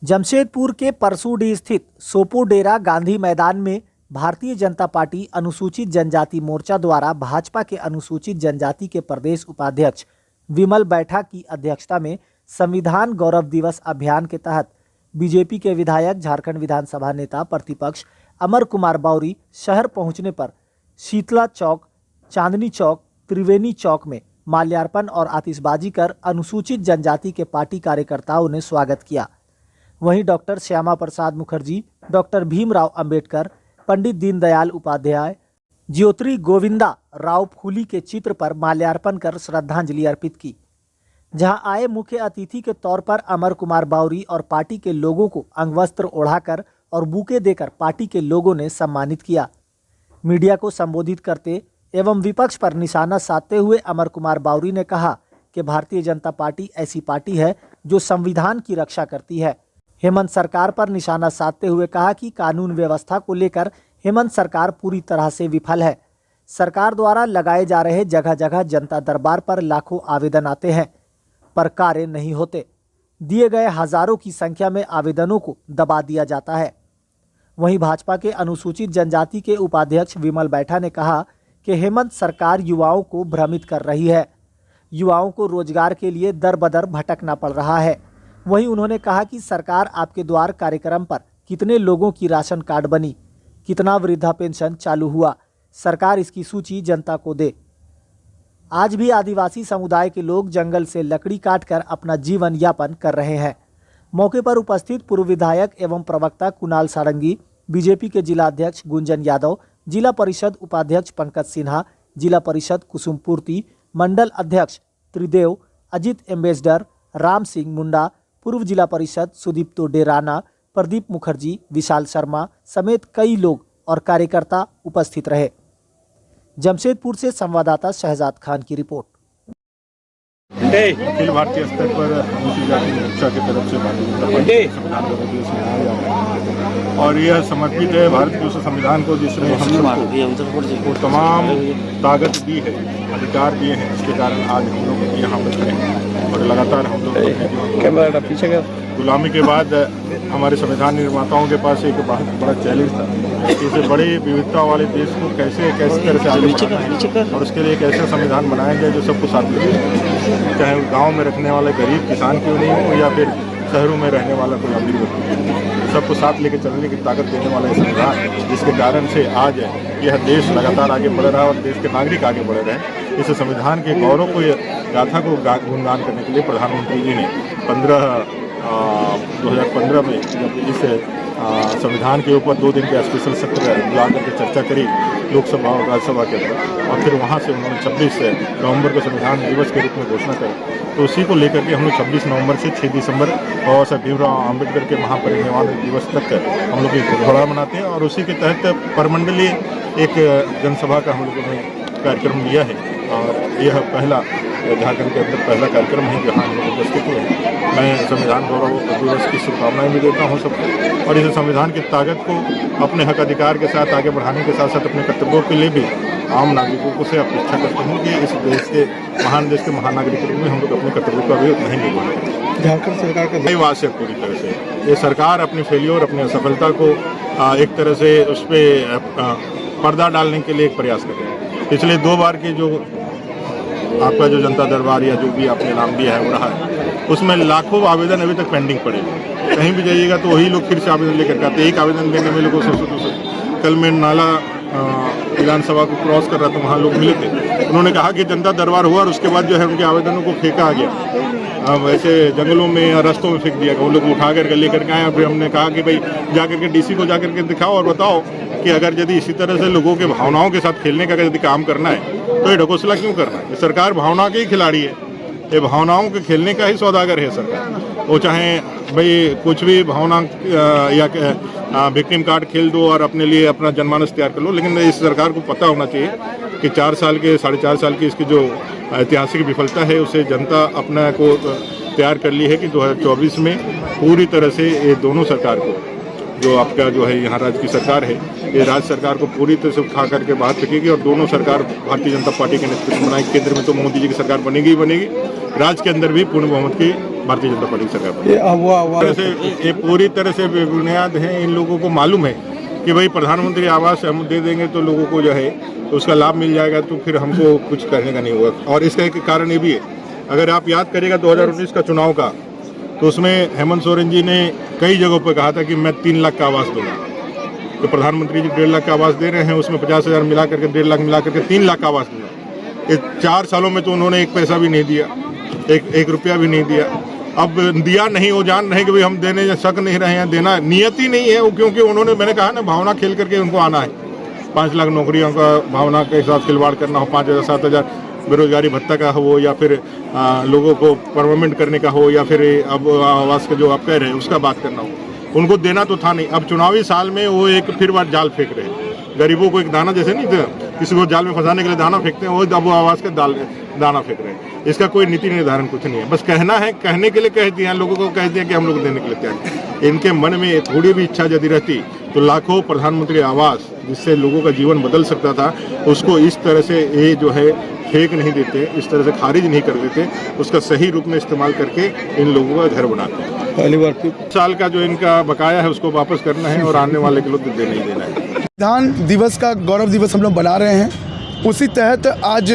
जमशेदपुर के परसूडी स्थित सोपोडेरा गांधी मैदान में भारतीय जनता पार्टी अनुसूचित जनजाति मोर्चा द्वारा भाजपा के अनुसूचित जनजाति के प्रदेश उपाध्यक्ष विमल बैठा की अध्यक्षता में संविधान गौरव दिवस अभियान के तहत बीजेपी के विधायक, झारखंड विधानसभा नेता प्रतिपक्ष अमर कुमार बाउरी शहर पहुंचने पर शीतला चौक, चांदनी चौक, त्रिवेणी चौक में माल्यार्पण और आतिशबाजी कर अनुसूचित जनजाति के पार्टी कार्यकर्ताओं ने स्वागत किया। वहीं डॉक्टर श्यामा प्रसाद मुखर्जी, डॉक्टर भीमराव अंबेडकर, पंडित दीनदयाल उपाध्याय, ज्योति गोविंदा राव फूली के चित्र पर माल्यार्पण कर श्रद्धांजलि अर्पित की। जहां आए मुख्य अतिथि के तौर पर अमर कुमार बाउरी और पार्टी के लोगों को अंगवस्त्र ओढ़ाकर और बुके देकर पार्टी के लोगों ने सम्मानित किया। मीडिया को संबोधित करते एवं विपक्ष पर निशाना साधते हुए अमर कुमार बाउरी ने कहा कि भारतीय जनता पार्टी ऐसी पार्टी है जो संविधान की रक्षा करती है। हेमंत सरकार पर निशाना साधते हुए कहा कि कानून व्यवस्था को लेकर हेमंत सरकार पूरी तरह से विफल है। सरकार द्वारा लगाए जा रहे जगह जगह जनता दरबार पर लाखों आवेदन आते हैं पर कार्य नहीं होते। दिए गए हजारों की संख्या में आवेदनों को दबा दिया जाता है। वहीं भाजपा के अनुसूचित जनजाति के उपाध्यक्ष विमल बैठा ने कहा कि हेमंत सरकार युवाओं को भ्रमित कर रही है। युवाओं को रोजगार के लिए दर बदर भटकना पड़ रहा है। वहीं उन्होंने कहा कि सरकार आपके द्वार कार्यक्रम पर कितने लोगों की राशन कार्ड बनी, कितना वृद्धा पेंशन चालू हुआ, सरकार इसकी सूची जनता को दे। आज भी आदिवासी समुदाय के लोग जंगल से लकड़ी काटकर अपना जीवन यापन कर रहे हैं। मौके पर उपस्थित पूर्व विधायक एवं प्रवक्ता कुणाल सारंगी, बीजेपी के जिला अध्यक्ष गुंजन यादव, जिला परिषद उपाध्यक्ष पंकज सिन्हा, जिला परिषद कुसुमपूर्ति, मंडल अध्यक्ष त्रिदेव, अजित एम्बेसडर, राम सिंह मुंडा, पूर्व जिला परिषद सुदीप्तो डेराना, प्रदीप मुखर्जी, विशाल शर्मा समेत कई लोग और कार्यकर्ता उपस्थित रहे। जमशेदपुर से संवाददाता शहजाद खान की रिपोर्ट। अखिल भारतीय स्तर पर अनुसूचित जाति मोर्चा की तरफ से भारतीय जनता पार्टी संविधान गौरव दिवस मनाया जा रहा है और यह समर्पित है भारत के उस संविधान को जिसने हम सबको तमाम ताकत दी है, अधिकार दिए हैं, जिसके कारण आज हम लोग यहाँ पर हैं और लगातार हम लोग गुलामी के बाद हमारे संविधान निर्माताओं के पास एक बहुत बड़ा चैलेंज था कि इसे बड़ी विविधता वाले देश को कैसे तरह से आगे बढ़ाना है और उसके लिए एक ऐसा संविधान बनाया जाए जो सबको साथ ले, चाहे गांव में रखने वाला गरीब किसान क्यों नहीं हो या फिर शहरों में रहने वाला कोई अमीर व्यक्ति, सबको साथ लेकर चलने की ताकत देने वाला ये संविधान, जिसके कारण से आज यह देश लगातार आगे बढ़ रहा है और देश के नागरिक आगे बढ़ रहे हैं। इस संविधान के गौरव को, गाथा को गुणगान करने के लिए प्रधानमंत्री जी ने 2015 में जब इस संविधान के ऊपर 2 दिन के स्पेशल सत्र बुला करके चर्चा करी लोकसभा और राज्यसभा के अंदर और फिर वहाँ से उन्होंने 26 नवंबर को संविधान दिवस के रूप में घोषणा करी। तो उसी को लेकर के हम लोग 26 नवंबर से 6 दिसंबर बाबा साहब भीमराव अम्बेडकर के महापरिनिर्वाण दिवस तक हम लोग एक घोड़ा मनाते हैं और उसी के तहत परमंडलीय एक जनसभा का हम लोगों ने कार्यक्रम लिया है और यह पहला झारखंड के अंदर पहला कार्यक्रम है जहाँ हम लोग उपस्थित हुए हैं। मैं संविधान गौरव दिवस की शुभकामनाएं भी देता हूँ सबको और इस संविधान की ताकत को अपने हक अधिकार के साथ आगे बढ़ाने के साथ साथ अपने कर्तव्यों के लिए भी आम नागरिकों को से अपेक्षा करते हैं कि इस देश के महान नागरिक के रूप में हम लोग अपने कर्तव्यों का भी उतना ही निर्वहन करें। झारखंड सरकार का नई वास है पूरी तरह से ये सरकार अपनी फेलियर, अपनी असफलता को एक तरह से उस पर पर्दा डालने के लिए एक प्रयास कर रहे हैं। पिछले 2 बार के जो आपका जो जनता दरबार या जो भी आपने नाम दिया है वो रहा है, उसमें लाखों आवेदन अभी तक पेंडिंग पड़े हैं। कहीं भी जाइएगा तो वही लोग फिर से आवेदन लेकर आते हैं। एक आवेदन देने में लोगों 100-200। कल मैं नाला विधानसभा को क्रॉस कर रहा था, वहाँ लोग मिले थे, उन्होंने कहा कि जनता दरबार हुआ और उसके बाद जो है उनके आवेदनों को फेंका गया, वैसे जंगलों में या रास्तों में फेंक दिया गया। वो लोग उठा कर लेकर के आए। फिर हमने कहा कि भाई जाकर के डीसी को जाकर के दिखाओ और बताओ कि अगर यदि इसी तरह से लोगों के भावनाओं के साथ खेलने का यदि काम करना है तो ये ढकोसला क्यों करना है। सरकार भावना के ही खिलाड़ी है, ये भावनाओं के खेलने का ही सौदागर है सरकार। वो चाहे भाई कुछ भी भावना या विक्टिम कार्ड खेल दो और अपने लिए अपना जनमानस तैयार कर लो, लेकिन इस सरकार को पता होना चाहिए कि 4 साल के 4.5 साल की इसकी जो ऐतिहासिक विफलता है उसे जनता अपना को तैयार कर ली है कि 2024 में पूरी तरह से ये दोनों सरकार को, जो आपका जो है यहाँ राज्य की सरकार है ये राज्य सरकार को पूरी तरह से उठा करके बाहर फेंकेगी और दोनों सरकार भारतीय जनता पार्टी के नेतृत्व में बनाएगी। केंद्र में तो मोदी जी की सरकार बनेगी ही बनेगी, राज्य के अंदर भी पूर्ण बहुमत की भारतीय जनता पार्टी की सरकार बनेगी। ये पूरी तरह से बेबुनियाद है। इन लोगों को मालूम है कि भाई प्रधानमंत्री आवास हम दे देंगे तो लोगों को जो है तो उसका लाभ मिल जाएगा, तो फिर हमको कुछ करने का नहीं होगा। और इसका एक कारण ये भी है, अगर आप याद करिएगा 2019 का चुनाव का, तो उसमें हेमंत सोरेन जी ने कई जगहों पर कहा था कि मैं 3 लाख का आवास दूंगा। तो प्रधानमंत्री जी 1.5 लाख का आवास दे रहे हैं, उसमें 50,000 मिला करके 1.5 लाख मिला करके 3 लाख का आवास दूंगा। ये 4 सालों में तो उन्होंने एक पैसा भी नहीं दिया, एक रुपया भी नहीं दिया। अब दिया नहीं, वो जान रहे कि भाई हम देने शक नहीं रहे हैं, देना नियत ही नहीं है वो, क्योंकि उन्होंने, मैंने कहा ना, भावना खेल करके उनको आना है। 5 लाख नौकरियों का भावना के साथ खिलवाड़ करना हो, 5,000 7,000 बेरोजगारी भत्ता का हो, या फिर लोगों को परमानेंट करने का हो, या फिर अब आवास का जो आप कह रहे हैं उसका बात करना हो, उनको देना तो था नहीं। अब चुनावी साल में वो एक फिर बार जाल फेंक रहे हैं। गरीबों को एक दाना, जैसे नहीं था किसी को जाल में फंसाने के लिए दाना फेंकते हैं, वो अब आवास का दाना फेंक रहे हैं। इसका कोई नीति निर्धारण कुछ नहीं है, बस कहना है, कहने के लिए कह दिया, लोगों को कह दिया कि हम लोग देने के लिए तैयार हैं। इनके मन में थोड़ी भी इच्छा यदि रहती तो लाखों प्रधानमंत्री आवास जिससे लोगों का जीवन बदल सकता था, उसको इस तरह से ये जो है फेंक नहीं देते, इस तरह से खारिज नहीं कर देते, उसका सही रूप में इस्तेमाल करके इन लोगों का घर बनाते हैं। पहली बार साल का जो इनका बकाया है उसको वापस करना है और आने वाले के लोग देने ही देना है। संविधान दिवस का गौरव दिवस हम लोग बना रहे हैं, उसी तहत आज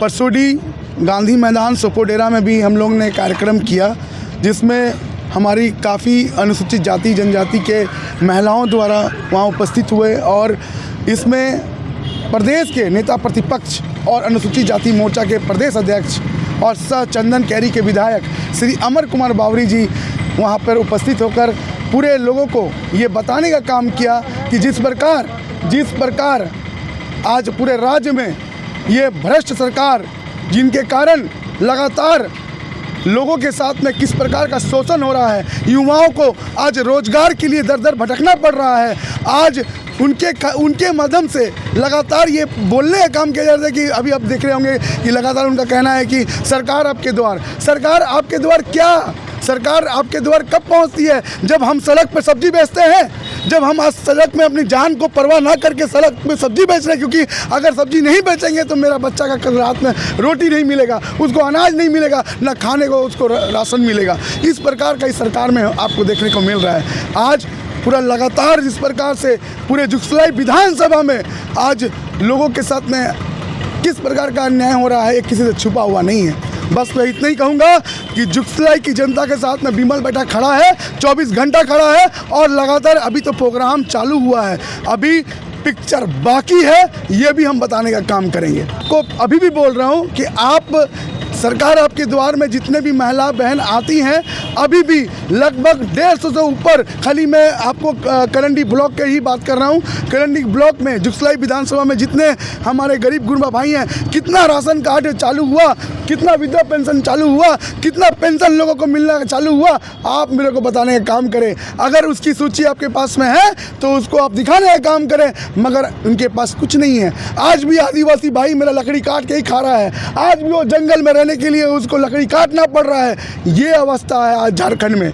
परसोडी गांधी मैदान सोपोडेरा में भी हम लोग ने कार्यक्रम किया, जिसमें हमारी काफ़ी अनुसूचित जाति जनजाति के महिलाओं द्वारा वहाँ उपस्थित हुए और इसमें प्रदेश के नेता प्रतिपक्ष और अनुसूचित जाति मोर्चा के प्रदेश अध्यक्ष और सह चंदन कैरी के विधायक श्री अमर कुमार बावरी जी वहाँ पर उपस्थित होकर पूरे लोगों को ये बताने का काम किया कि जिस प्रकार आज पूरे राज्य में ये भ्रष्ट सरकार, जिनके कारण लगातार लोगों के साथ में किस प्रकार का शोषण हो रहा है, युवाओं को आज रोजगार के लिए दर दर भटकना पड़ रहा है। आज उनके माध्यम से लगातार ये बोलने का काम किया जाता है कि अभी आप देख रहे होंगे कि लगातार उनका कहना है कि सरकार आपके द्वार क्या, सरकार आपके द्वार कब पहुंचती है? जब हम सड़क पर सब्जी बेचते हैं, जब हम आज सड़क में अपनी जान को परवाह ना करके सड़क पे सब्जी बेच रहे हैं, क्योंकि अगर सब्जी नहीं बेचेंगे तो मेरा बच्चा का कल रात में रोटी नहीं मिलेगा, उसको अनाज नहीं मिलेगा, ना खाने को उसको राशन मिलेगा। इस प्रकार का इस सरकार में आपको देखने को मिल रहा है। आज पूरा लगातार जिस प्रकार से पूरे जुगसलाई विधानसभा में आज लोगों के साथ में किस प्रकार का अन्याय हो रहा है, ये किसी से छुपा हुआ नहीं है। बस मैं इतना ही कहूँगा कि जुगसलाई की जनता के साथ में विमल बेटा खड़ा है, 24 घंटा खड़ा है और लगातार अभी तो प्रोग्राम चालू हुआ है, अभी पिक्चर बाकी है, ये भी हम बताने का काम करेंगे। को अभी भी बोल रहा हूँ कि आप सरकार आपके द्वार में जितने भी महिला बहन आती हैं, अभी भी लगभग 150 से ऊपर, खाली मैं आपको करंडी ब्लॉक के ही बात कर रहा हूँ, करंडी ब्लॉक में जुगसलाई विधानसभा में जितने हमारे गरीब गुरबा भाई हैं, कितना राशन कार्ड चालू हुआ, कितना विधवा पेंशन चालू हुआ, कितना पेंशन लोगों को मिलना चालू हुआ, आप मेरे को बताने का काम करें। अगर उसकी सूची आपके पास में है तो उसको आप दिखाने का काम करें, मगर उनके पास कुछ नहीं है। आज भी आदिवासी भाई मेरा लकड़ी काट के ही खा रहा है, आज भी वो जंगल में रहने के लिए उसको लकड़ी काटना पड़ रहा है। ये अवस्था है आज झारखंड में।